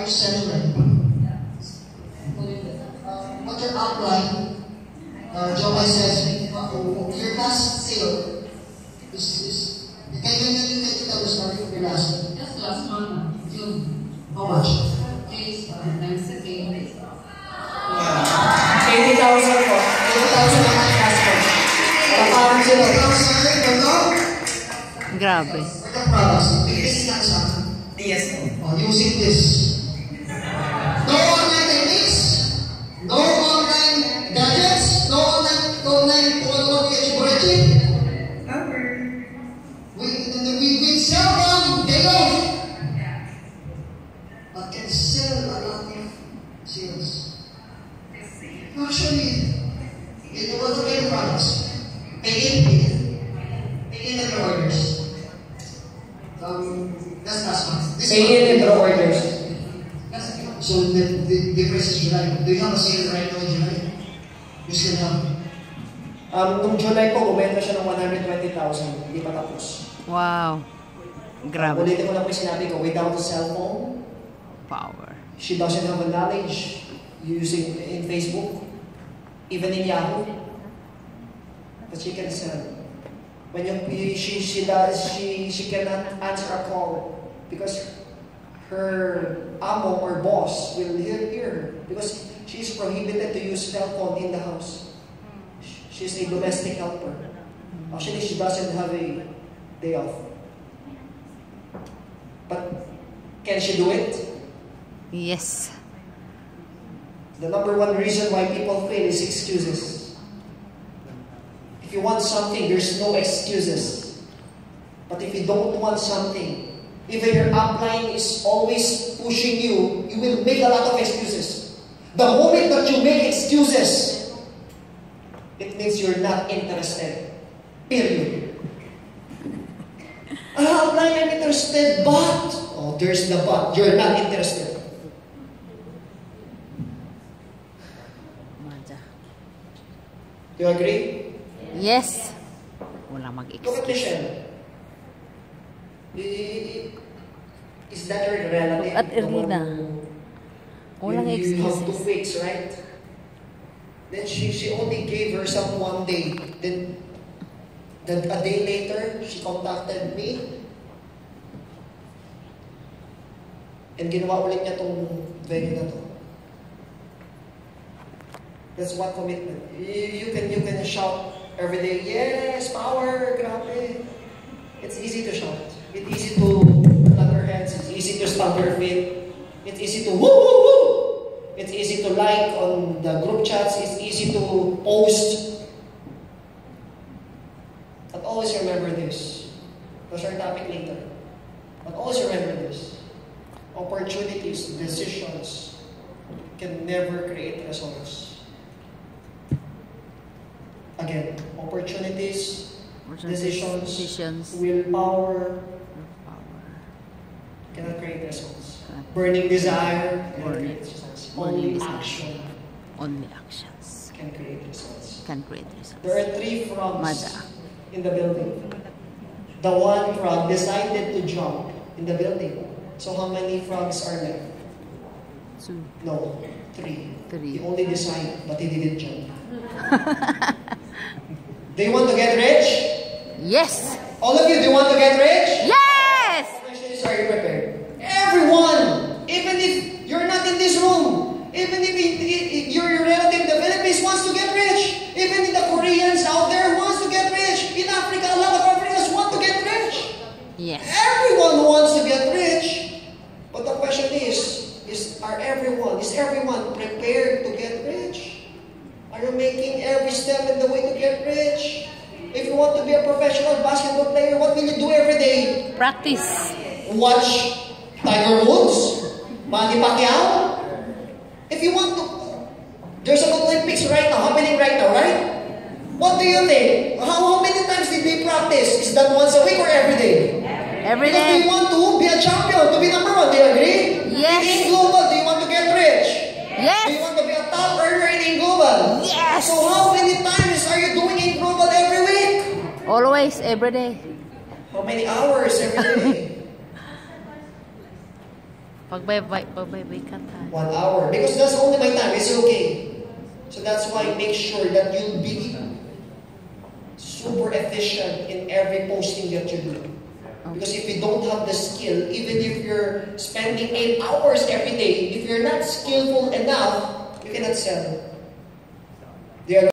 are you selling? What's your outline? Jomai says, your last sale is can you tell the story of your last? Just last month, June. How much? Please, times the game. 80,000 po. 80,000 ang last po. Parang sila. 80,000, Grabe. the products. Bilis na sa Yes. using this. No online techniques, no online gadgets, no online technology. We sell them day off, but can sell a lot of sales. Actually, in the world of products, pay in the orders. That's last month. Pay in the orders. So the difference is July. Do you have a sale right now in July? You still have? Nung July po, bumenta siya ng 120,000. Hindi pa tapos. Wow. Grabe. Ulitin ko lang po yung sinabi ko, without a cell phone, Power. she doesn't have a knowledge using in Facebook, even in Yahoo. But she can sell. When she cannot answer a call because her amo or boss will hear her because she is prohibited to use cell phone in the house. She's a domestic helper. Actually, she doesn't have a day off. But can she do it? Yes. The number one reason why people fail is excuses. If you want something, there's no excuses. But if you don't want something, even your upline is always pushing you, you will make a lot of excuses. The moment that you make excuses, it means you're not interested. Period. Upline, I'm interested, but... Oh, there's the but. You're not interested. Do you agree? Yes. Walang Look at mag-excuse. Michelle. Is that your relative? At Erlina. Walang You have 2 excuses. weeks, right? Then she only gave herself 1 day. Then a day later, she contacted me. And ginawa ulit niya tong venue na to. That's what commitment. You can shout every day, yes, power, grabe. It's easy to shout. It's easy to clap your hands. It's easy to stomp your feet. It's easy to woo woo woo. It's easy to like on the group chats. It's easy to post. But always remember this. That's our topic later. But always remember this. Opportunities, decisions can never create results. Again, opportunities, decisions, willpower cannot create results. Burning desire cannot create results. Only action can create results. There are 3 frogs in the building. The one frog decided to jump in the building. So how many frogs are left? 2. No, 3. 3. He only decided, but he didn't jump. Do you want to get rich? Yes. All of you, do you want to get rich? Yes. Questions, are you prepared? Everyone, even if you're not in this room, even if your relative in the Philippines wants to get rich, even the Koreans out there wants to get rich, in Africa, a lot of Africans want to get rich. Yes. Everyone wants to get rich. But the question is everyone prepared to get rich? Are you making every step in the way to get rich? If you want to be a professional basketball player, what will you do every day? Practice. Watch Tiger Woods, Manny Pacquiao. If you want to, there's an Olympics right now, happening right now, right? What do you think? How many times did they practice? Is that once a week or every day? Every Because day. do you want to be a champion, to be number 1? Do you agree? Yes. In Global, do you want to get rich? Yes. Do you want to be a top earner in Global? Yes. So how many times are you doing in Global every week? Always, every day. How many hours every day? Pagbaybay ka tayo. 1 hour. Because that's only my time. It's okay. So that's why make sure that you'll be super efficient in every posting that you do. Because if you don't have the skill, even if you're spending 8 hours every day, if you're not skillful enough, you cannot sell. They are